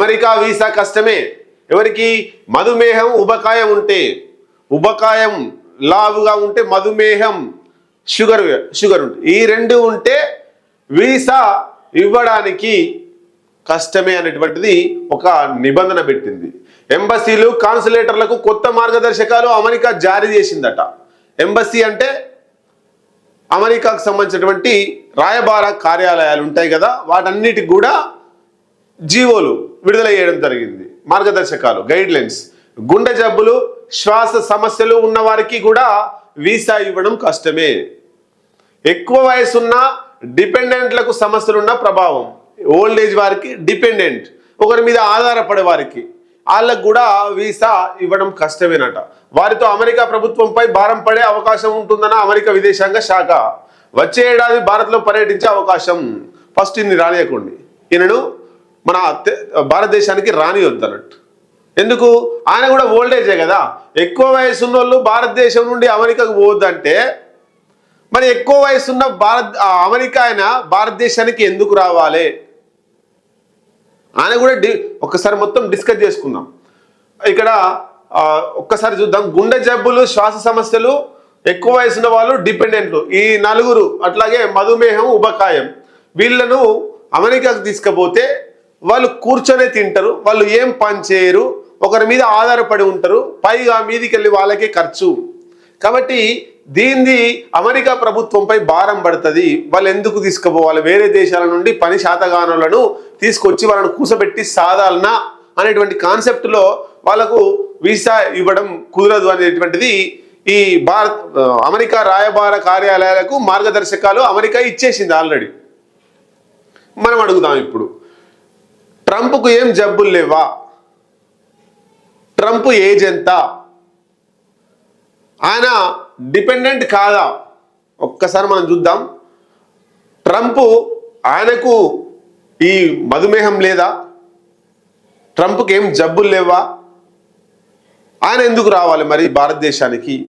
America visa కష్టమే. ఎవరికి? మధుమేహం ఉబకాయం ఉంటే, ఉబకాయం లావుగా ఉంటే, మధుమేహం షుగర్ ఉంటే, ఈ రెండు ఉంటే వీసా ఇవ్వడానికి కష్టమే అనేటువంటిది ఒక నిబంధన పెట్టింది. ఎంబసీలు కాన్సులేటర్లకు కొత్త మార్గదర్శకాలు అమెరికా జారీ చేసిందట. ఎంబసీ అంటే అమెరికాకు సంబంధించినటువంటి రాయబార కార్యాలయాలు ఉంటాయి కదా, వాటన్నిటికి కూడా జీవోలు విడుదల చేయడం జరిగింది. మార్గదర్శకాలు, గైడ్ లైన్స్. గుండె జబ్బులు, శ్వాస సమస్యలు ఉన్న వారికి కూడా వీసా ఇవ్వడం కష్టమే. ఎక్కువ వయసున్న డిపెండెంట్లకు సమస్యలున్న ప్రభావం, ఓల్డ్ ఏజ్ వారికి, డిపెండెంట్ ఒకరి మీద ఆధారపడే వారికి, వాళ్ళకు కూడా వీసా ఇవ్వడం కష్టమేనట. వారితో అమెరికా ప్రభుత్వంపై భారం పడే అవకాశం ఉంటుందన్న అమెరికా విదేశాంగ శాఖ. వచ్చే ఏడాది భారత్లో పర్యటించే అవకాశం. ఫస్ట్ ఇన్ని రానియకండి, ఈయనను మన భారతదేశానికి రానియొద్దన్నట్టు. ఎందుకు? ఆయన కూడా ఓల్డేజే కదా. ఎక్కువ వయసు ఉన్న వాళ్ళు భారతదేశం నుండి అమెరికాకు పోవద్దంటే మరి ఎక్కువ వయసున్న అమెరికా ఆయన భారతదేశానికి ఎందుకు రావాలి? ఆయన కూడా ఒక్కసారి మొత్తం డిస్కస్ చేసుకుందాం. ఇక్కడ ఒక్కసారి చూద్దాం. గుండె జబ్బులు, శ్వాస సమస్యలు, ఎక్కువ వయసున్న వాళ్ళు, డిపెండెంట్లు, ఈ నలుగురు, అట్లాగే మధుమేహం, ఉబకాయం, వీళ్ళను అమెరికాకు తీసుకుపోతే వాళ్ళు కూర్చొనే తింటారు, వాళ్ళు ఏం పని చేయరు, ఒకరి మీద ఆధారపడి ఉంటారు, పైగా మీదికి వెళ్ళి వాళ్ళకే ఖర్చు. కాబట్టి దీన్ని అమెరికా ప్రభుత్వంపై భారం పడుతుంది. వాళ్ళు ఎందుకు తీసుకుపోవాలి? వేరే దేశాల నుండి పని శాతగానులను తీసుకొచ్చి వాళ్ళను కూసబెట్టి సాధాలనా అనేటువంటి కాన్సెప్ట్లో వాళ్ళకు వీసా ఇవ్వడం కుదరదు అనేటువంటిది ఈ అమెరికా రాయబార కార్యాలయాలకు మార్గదర్శకాలు అమెరికా ఇచ్చేసింది ఆల్రెడీ. మనం అడుగుదాం ఇప్పుడు, ట్రంప్కు ఏం జబ్బులు లేవా? ట్రంప్ ఏజ్ ఎంత? ఆయన డిపెండెంట్ కాదా? ఒక్కసారి మనం చూద్దాం. ట్రంప్, ఆయనకు ఈ మధుమేహం లేదా? ట్రంప్కి ఏం జబ్బులు లేవా? ఆయన ఎందుకు రావాలి మరి భారతదేశానికి?